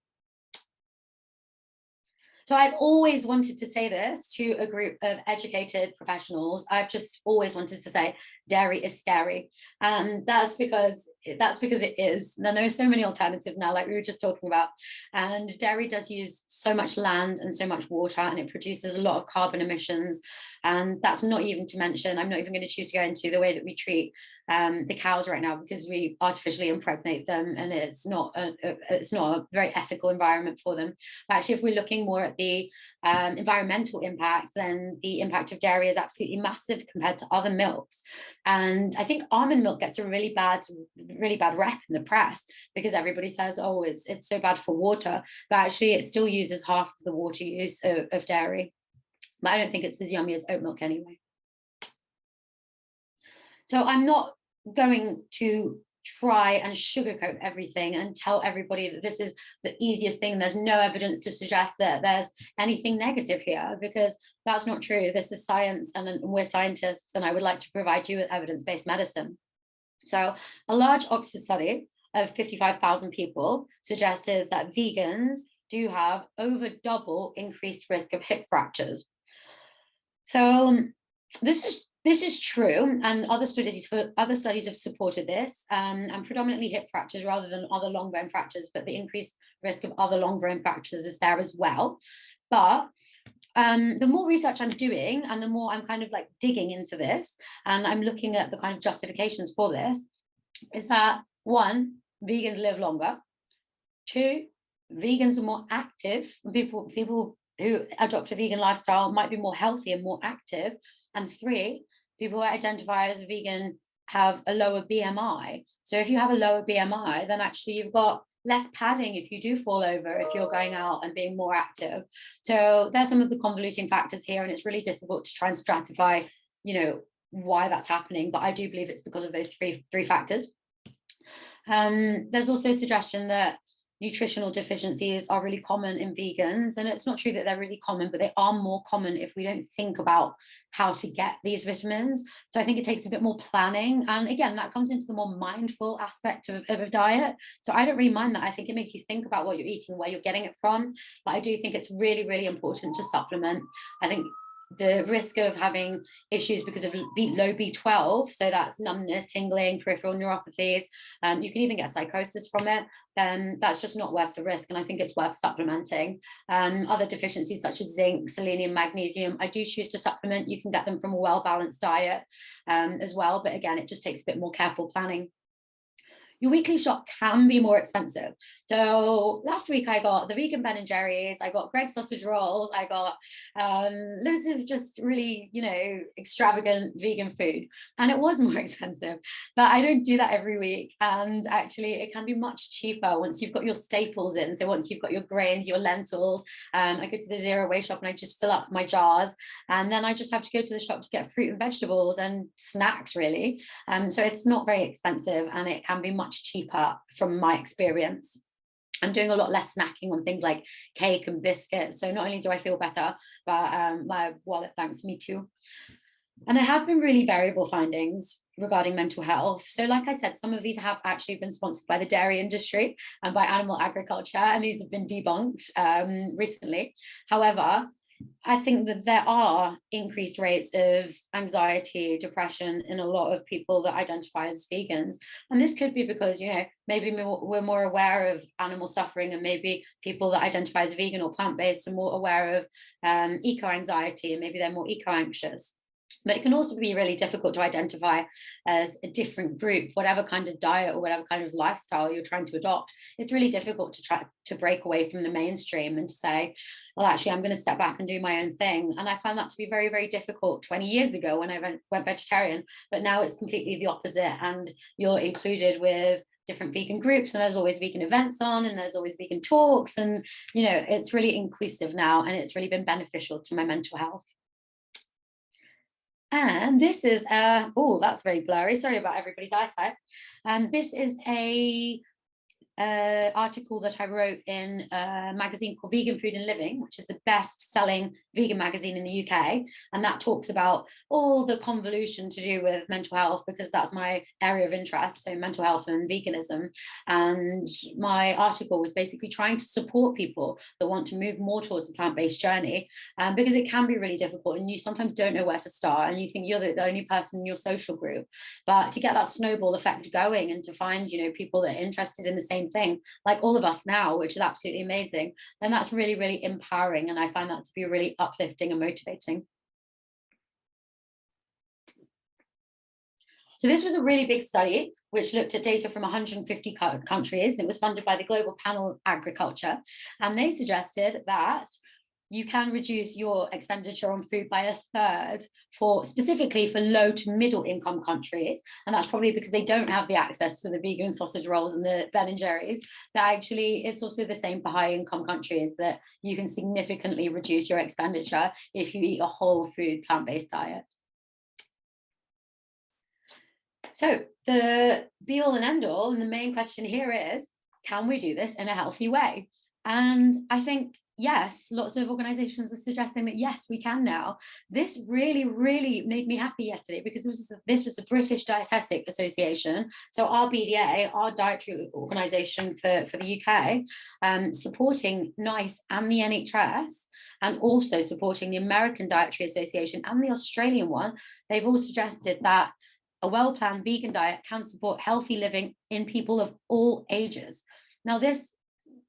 So I've always wanted to say this to a group of educated professionals. I've just always wanted to say dairy is scary. And that's because it is. And there are so many alternatives now, like we were just talking about. And dairy does use so much land and so much water, and it produces a lot of carbon emissions. And that's not even to mention, I'm not even going to choose to go into the way that we treat the cows right now, because we artificially impregnate them, and it's not a very ethical environment for them. But actually, if we're looking more at the environmental impact, then the impact of dairy is absolutely massive compared to other milks. And I think almond milk gets a really bad rep in the press, because everybody says, oh, it's so bad for water, but actually it still uses half of the water use of dairy. But I don't think it's as yummy as oat milk anyway. So I'm not going to try and sugarcoat everything and tell everybody that this is the easiest thing. There's no evidence to suggest that there's anything negative here, because that's not true. This is science, and we're scientists, and I would like to provide you with evidence-based medicine. So a large Oxford study of 55,000 people suggested that vegans do have over double increased risk of hip fractures. So this is true, and other studies have supported this, and predominantly hip fractures rather than other long bone fractures, but the increased risk of other long bone fractures is there as well. But the more research I'm doing, and the more I'm kind of like digging into this, and I'm looking at the kind of justifications for this, is that 1, vegans live longer. 2, vegans are more active. People who adopt a vegan lifestyle might be more healthy and more active. And 3, people who identify as vegan have a lower BMI. So if you have a lower BMI, then actually you've got less padding if you do fall over, if you're going out and being more active. So there's some of the convoluting factors here, and it's really difficult to try and stratify, why that's happening. But I do believe it's because of those three factors. There's also a suggestion that nutritional deficiencies are really common in vegans, and it's not true that they're really common, but they are more common if we don't think about how to get these vitamins. So I think it takes a bit more planning, and again, that comes into the more mindful aspect of a diet. So I don't really mind that. I think it makes you think about what you're eating, where you're getting it from, but I do think it's really, really important to supplement. I think the risk of having issues because of low B12, so that's numbness, tingling, peripheral neuropathies, you can even get psychosis from it, then that's just not worth the risk, and I think it's worth supplementing. Other deficiencies such as zinc, selenium, magnesium, I do choose to supplement. You can get them from a well-balanced diet as well, but again, it just takes a bit more careful planning. Your weekly shop can be more expensive. So last week I got the vegan Ben and Jerry's, I got Greg's sausage rolls, I got loads of just really, extravagant vegan food, and it was more expensive. But I don't do that every week, and actually it can be much cheaper once you've got your staples in. So once you've got your grains, your lentils, I go to the zero waste shop and I just fill up my jars, and then I just have to go to the shop to get fruit and vegetables and snacks, really. So it's not very expensive, and it can be much cheaper from my experience. I'm doing a lot less snacking on things like cake and biscuits. So not only do I feel better, but my wallet thanks me too. And there have been really variable findings regarding mental health. So like I said, some of these have actually been sponsored by the dairy industry and by animal agriculture, and these have been debunked recently. However, I think that there are increased rates of anxiety, depression in a lot of people that identify as vegans. And this could be because, maybe we're more aware of animal suffering, and maybe people that identify as vegan or plant-based are more aware of eco-anxiety, and maybe they're more eco-anxious. But it can also be really difficult to identify as a different group, whatever kind of diet or whatever kind of lifestyle you're trying to adopt. It's really difficult to try to break away from the mainstream and to say, well, actually, I'm going to step back and do my own thing. And I found that to be very, very difficult 20 years ago when I went vegetarian. But now it's completely the opposite. And you're included with different vegan groups, and there's always vegan events on, and there's always vegan talks. And, it's really inclusive now, and it's really been beneficial to my mental health. And this is that's very blurry. Sorry about everybody's eyesight. This is a an article that I wrote in a magazine called Vegan Food and Living, which is the best-selling vegan magazine in the UK. And that talks about all the convolution to do with mental health, because that's my area of interest, so mental health and veganism. And my article was basically trying to support people that want to move more towards a plant-based journey, because it can be really difficult and you sometimes don't know where to start, and you think you're the only person in your social group. But to get that snowball effect going and to find, you know, people that are interested in the same thing, like all of us now, which is absolutely amazing, then that's really, really empowering. And I find that to be really uplifting and motivating. So this was a really big study which looked at data from 150 countries. It was funded by the Global Panel of Agriculture, and they suggested that you can reduce your expenditure on food by 1/3 for specifically for low to middle income countries. And that's probably because they don't have the access to the vegan sausage rolls and the Ben and Jerry's. But actually, it's also the same for high income countries, that you can significantly reduce your expenditure if you eat a whole food plant-based diet. So the be all and end all, and the main question here is, can we do this in a healthy way? And I think, yes, lots of organizations are suggesting that, yes, we can now. This really, really made me happy yesterday, because this was the British Dietetic Association. So our BDA, our dietary organization for the UK, supporting NICE and the NHS, and also supporting the American Dietary Association and the Australian one. They've all suggested that a well-planned vegan diet can support healthy living in people of all ages. Now this,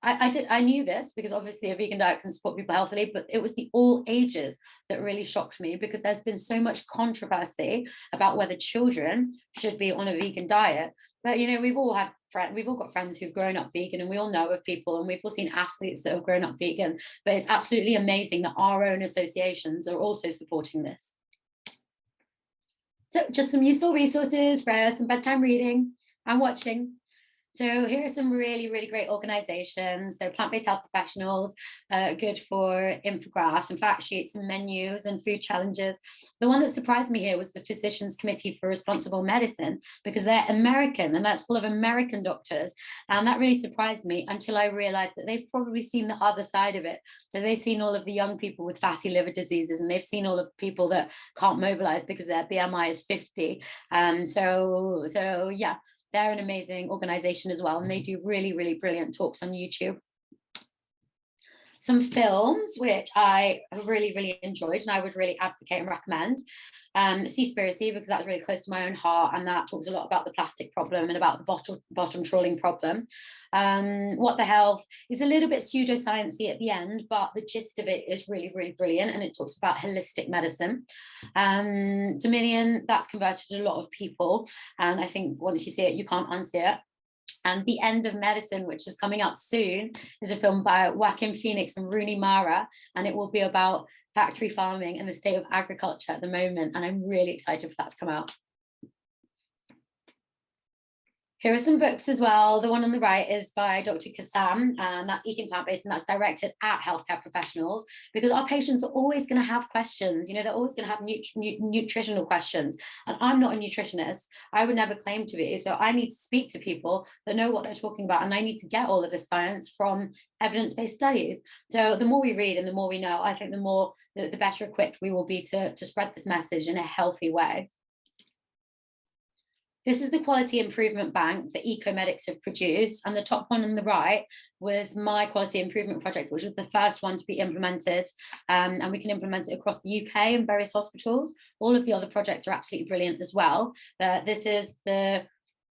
I knew this, because obviously a vegan diet can support people healthily, but it was the all ages that really shocked me, because there's been so much controversy about whether children should be on a vegan diet. But, you know, we've all got friends who've grown up vegan, and we all know of people, and we've all seen athletes that have grown up vegan. But it's absolutely amazing that our own associations are also supporting this. So just some useful resources for some bedtime reading and watching. So here are some really, really great organizations. They're plant-based health professionals, good for infographics and fact sheets and menus and food challenges. The one that surprised me here was the Physicians Committee for Responsible Medicine, because they're American and that's full of American doctors. And that really surprised me until I realized that they've probably seen the other side of it. So they've seen all of the young people with fatty liver diseases, and they've seen all of the people that can't mobilize because their BMI is 50. So yeah. They're an amazing organization as well, and they do really, really brilliant talks on YouTube. Some films which I have really, really enjoyed and I would really advocate and recommend. Seaspiracy, because that's really close to my own heart, and that talks a lot about the plastic problem and about the bottom trawling problem. What the Health is a little bit pseudoscience-y at the end, but the gist of it is really, really brilliant, and it talks about holistic medicine. Dominion, that's converted a lot of people, and I think once you see it, you can't unsee it. And The End of Medicine, which is coming out soon, is a film by Joaquin Phoenix and Rooney Mara, and it will be about factory farming and the state of agriculture at the moment, and I'm really excited for that to come out. Here are some books as well. The one on the right is by Dr. Kassam, and that's Eating Plant-Based, and that's directed at healthcare professionals, because our patients are always going to have questions. You know, they're always going to have nutritional questions, and I'm not a nutritionist. I would never claim to be. So I need to speak to people that know what they're talking about, and I need to get all of this science from evidence-based studies. So the more we read and the more we know, I think the better equipped we will be to spread this message in a healthy way. This is the Quality Improvement Bank that EcoMedics have produced, and the top one on the right was my Quality Improvement Project, which was the first one to be implemented, and we can implement it across the UK in various hospitals. All of the other projects are absolutely brilliant as well, but this is the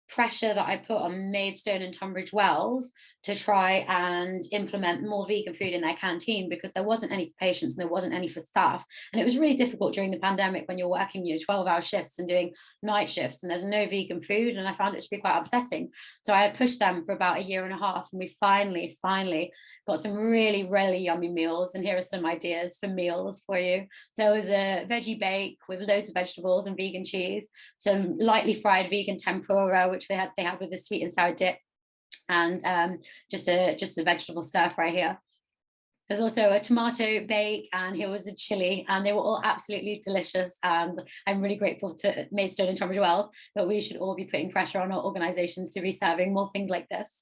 pressure that I put on Maidstone and Tunbridge Wells to try and implement more vegan food in their canteen, because there wasn't any for patients and there wasn't any for staff. And it was really difficult during the pandemic when you're working, 12-hour shifts and doing night shifts and there's no vegan food. And I found it to be quite upsetting. So I had pushed them for about 1.5 years, and we finally got some really, really yummy meals. And here are some ideas for meals for you. So it was a veggie bake with loads of vegetables and vegan cheese, some lightly fried vegan tempura, which they had with a sweet and sour dip, and just a vegetable stir fry here. There's also a tomato bake, and here was a chili, and they were all absolutely delicious. And I'm really grateful to Maidstone and Tunbridge Wells, but we should all be putting pressure on our organizations to be serving more things like this.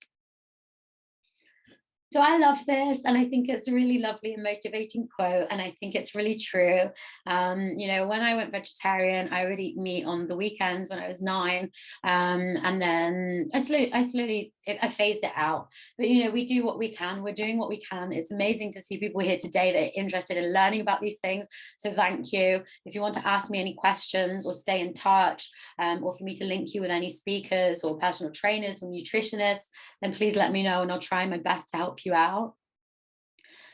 So I love this, and I think it's a really lovely and motivating quote, and I think it's really true. You know, when I went vegetarian, I would eat meat on the weekends when I was 9, and then I slowly I phased it out. But you know, we do what we can. We're doing what we can. It's amazing to see people here today that are interested in learning about these things. So thank you. If you want to ask me any questions or stay in touch, or for me to link you with any speakers or personal trainers or nutritionists, then please let me know, and I'll try my best to help you out.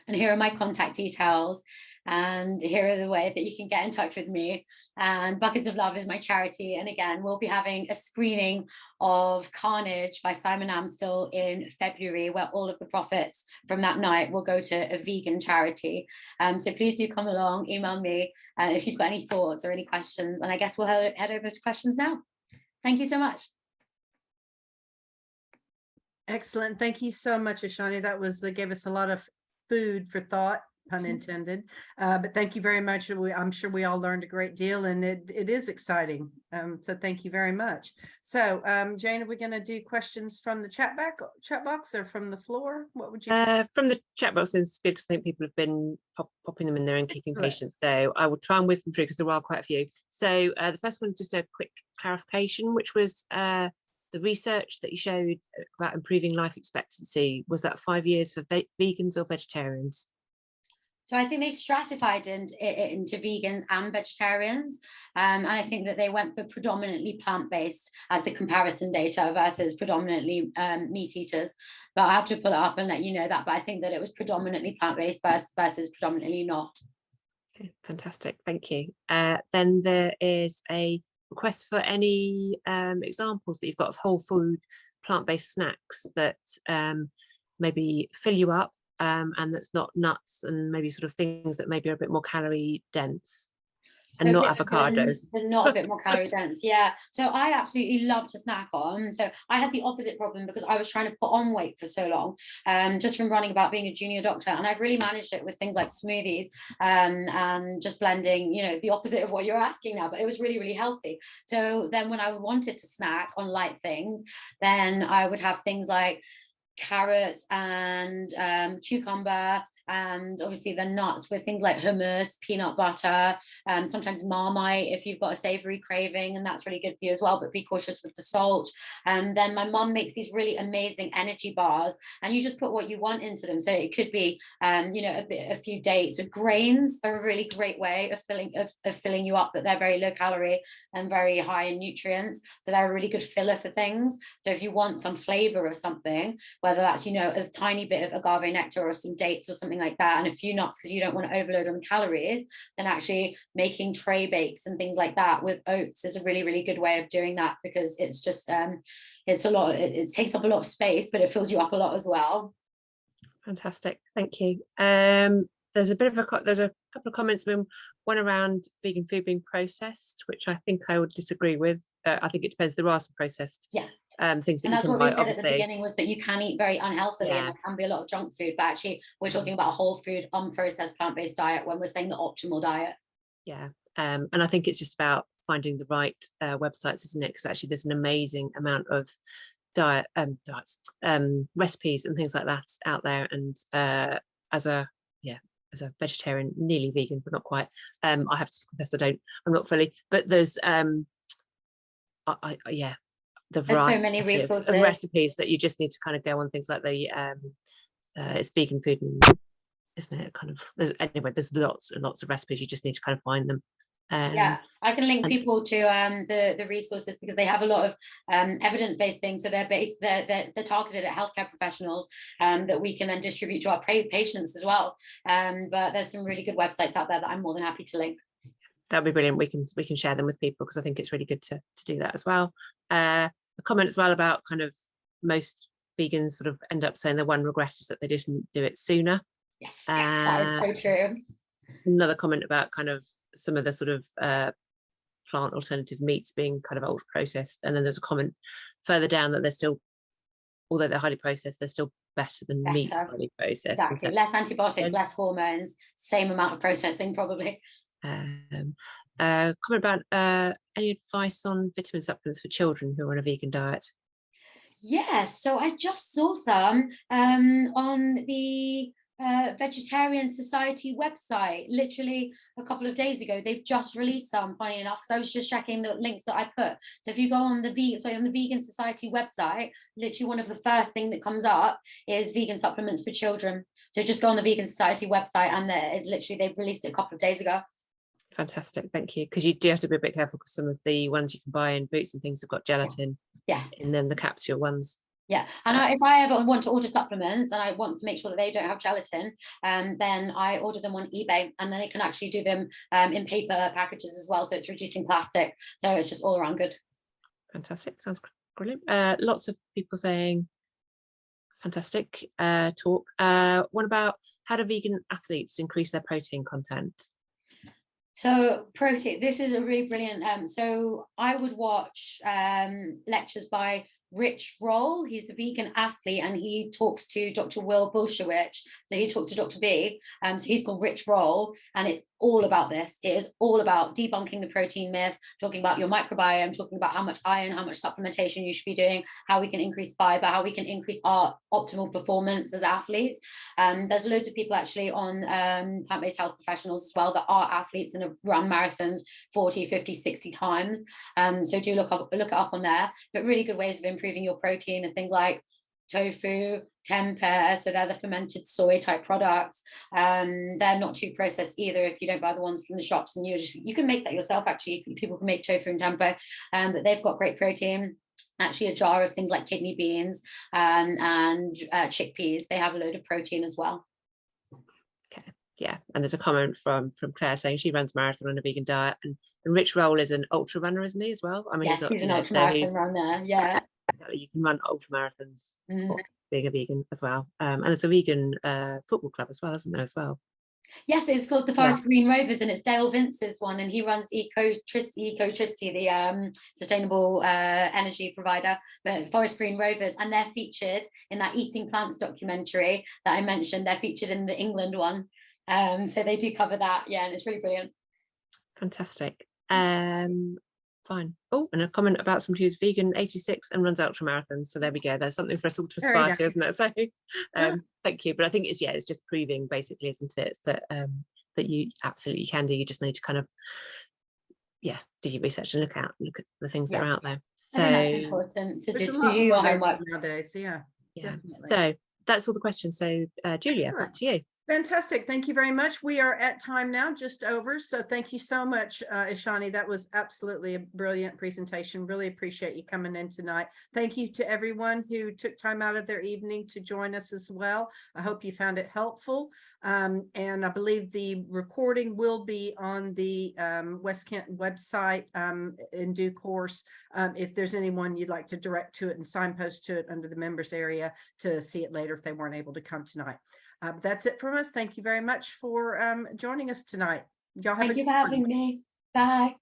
And here are my contact details, and here are the way that you can get in touch with me. And Buckets of Love is my charity, and again, we'll be having a screening of Carnage by Simon Amstel in February, where all of the profits from that night will go to a vegan charity. So please do come along, email me if you've got any thoughts or any questions, and I guess we'll head over to questions now. Thank you so much. Excellent. Thank you so much, Ishani. That gave us a lot of food for thought, pun intended. But thank you very much. I'm sure we all learned a great deal, and it is exciting. So thank you very much. So Jane, are we going to do questions from the chat box or from the floor? What would you? From the chat box is good, because I think people have been popping them in there and keeping Right. patience. So I will try and whiz them through, because there are quite a few. So the first one is just a quick clarification, which was the research that you showed about improving life expectancy. Was that 5 years for vegans or vegetarians? So I think they stratified into vegans and vegetarians. And I think that they went for predominantly plant-based as the comparison data versus predominantly meat eaters. But I have to pull it up and let you know that. But I think that it was predominantly plant-based versus predominantly not. Okay, fantastic. Thank you. Then there is a request for any examples that you've got of whole food plant-based snacks that maybe fill you up, and that's not nuts and maybe sort of things that maybe are a bit more calorie dense and not avocados. They're not a bit more calorie dense. Yeah. So I absolutely love to snack on. So I had the opposite problem, because I was trying to put on weight for so long, just from running about being a junior doctor. And I've really managed it with things like smoothies, and just blending, you know, the opposite of what you're asking now, but it was really, really healthy. So then when I wanted to snack on light things, then I would have things like carrots and cucumber, and obviously the nuts with things like hummus, peanut butter, sometimes Marmite if you've got a savory craving, and that's really good for you as well, but be cautious with the salt. And then my mum makes these really amazing energy bars, and you just put what you want into them. So it could be you know, a few dates. So grains are a really great way of filling you up, but they're very low calorie and very high in nutrients, so they're a really good filler for things. So if you want some flavor or something, whether that's, you know, a tiny bit of agave nectar or some dates or something like that, and a few nuts because you don't want to overload on the calories, then actually making tray bakes and things like that with oats is a really, really good way of doing that, because it's just it's a lot, it takes up a lot of space, but it fills you up a lot as well. Fantastic, thank you. There's a couple of comments, one around vegan food being processed, which I think I would disagree with. I think it depends. There are some processed things that and you that's can what buy, we said obviously. at the beginning, was that you can eat very unhealthily, and there can be a lot of junk food, but actually we're talking about a whole food unprocessed plant-based diet when we're saying the optimal diet. And I think it's just about finding the right websites, isn't it? Because actually there's an amazing amount of recipes and things like that out there. And as a vegetarian, nearly vegan but not quite, I have to confess I'm not fully, but there's the variety so many of recipes that you just need to kind of go on, things like the it's vegan food, isn't it? Kind of, there's lots and lots of recipes. You just need to kind of find them. I can link people to the resources, because they have a lot of evidence-based things. So they're targeted at healthcare professionals, that we can then distribute to our patients as well. But there's some really good websites out there that I'm more than happy to link. That'd be brilliant. We can share them with people, because I think it's really good to do that as well. A comment as well about kind of most vegans sort of end up saying their one regret is that they didn't do it sooner. Yes, that is so true. Another comment about kind of some of the sort of plant alternative meats being kind of ultra processed, and then there's a comment further down that they're still, although they're highly processed, they're still better than meat highly processed. Exactly, less antibiotics, less hormones, same amount of processing probably. Comment about any advice on vitamin supplements for children who are on a vegan diet? Yes, so I just saw some on the Vegetarian Society website literally a couple of days ago. They've just released some, funny enough, because I was just checking the links that I put. So if you go on the Vegan Society website, literally one of the first thing that comes up is vegan supplements for children. So just go on the Vegan Society website, and there is literally, they've released it a couple of days ago. Fantastic, thank you. Because you do have to be a bit careful, because some of the ones you can buy in Boots and things have got gelatin in them, the capsule ones. Yeah, and if I ever want to order supplements and I want to make sure that they don't have gelatin, then I order them on eBay, and then it can actually do them in paper packages as well. So it's reducing plastic. So it's just all around good. Fantastic, sounds brilliant. Lots of people saying fantastic talk. What about how do vegan athletes increase their protein content? So protein, this is a really brilliant. So I would watch lectures by Rich Roll. He's a vegan athlete, and he talks to Dr. Will Bulsiewicz. So he talks to Dr. B. So he's called Rich Roll, and it's all about this. It is all about debunking the protein myth, talking about your microbiome, talking about how much iron, how much supplementation you should be doing, how we can increase fiber, how we can increase our optimal performance as athletes. There's loads of people actually on plant-based health professionals as well that are athletes and have run marathons 40, 50, 60 times. So do look it up on there. But really good ways of improving your protein are things like tofu, tempeh, so they're the fermented soy type products. They're not too processed either if you don't buy the ones from the shops, and you can make that yourself. Actually, people can make tofu and tempeh, but they've got great protein. Actually, a jar of things like kidney beans and chickpeas, they have a load of protein as well. Okay, yeah, and there's a comment from Claire saying she runs marathon on a vegan diet, and Rich Roll is an ultra runner, isn't he, as well? I mean, yes, he's an ultra marathon runner. Yeah, you can run ultra marathons being a vegan as well. And there's a vegan football club as well, isn't there, as well? Yes, it's called the Forest Green Rovers, and it's Dale Vince's one, and he runs Ecotricity, the sustainable energy provider, but Forest Green Rovers, and they're featured in that Eating Plants documentary that I mentioned. They're featured in the England one, so they do cover that. Yeah, and it's really brilliant. Fantastic. Fine. Oh, and a comment about somebody who's vegan, 86, and runs ultra marathons. So there we go. There's something for us all to aspire to, isn't there? So thank you. But I think it's just proving, basically, isn't it, that that you absolutely can do. You just need to kind of do your research and look at the things that are out there. So that's important to do your homework nowadays. Yeah. So that's all the questions. So Julia, back to you. Fantastic. Thank you very much. We are at time now, just over. So thank you so much, Ishani. That was absolutely a brilliant presentation. Really appreciate you coming in tonight. Thank you to everyone who took time out of their evening to join us as well. I hope you found it helpful. And I believe the recording will be on the West Kent website in due course. If there's anyone you'd like to direct to it and signpost to it under the members area to see it later if they weren't able to come tonight. That's it from us. Thank you very much for joining us tonight. Y'all have Thank you for having me. Bye.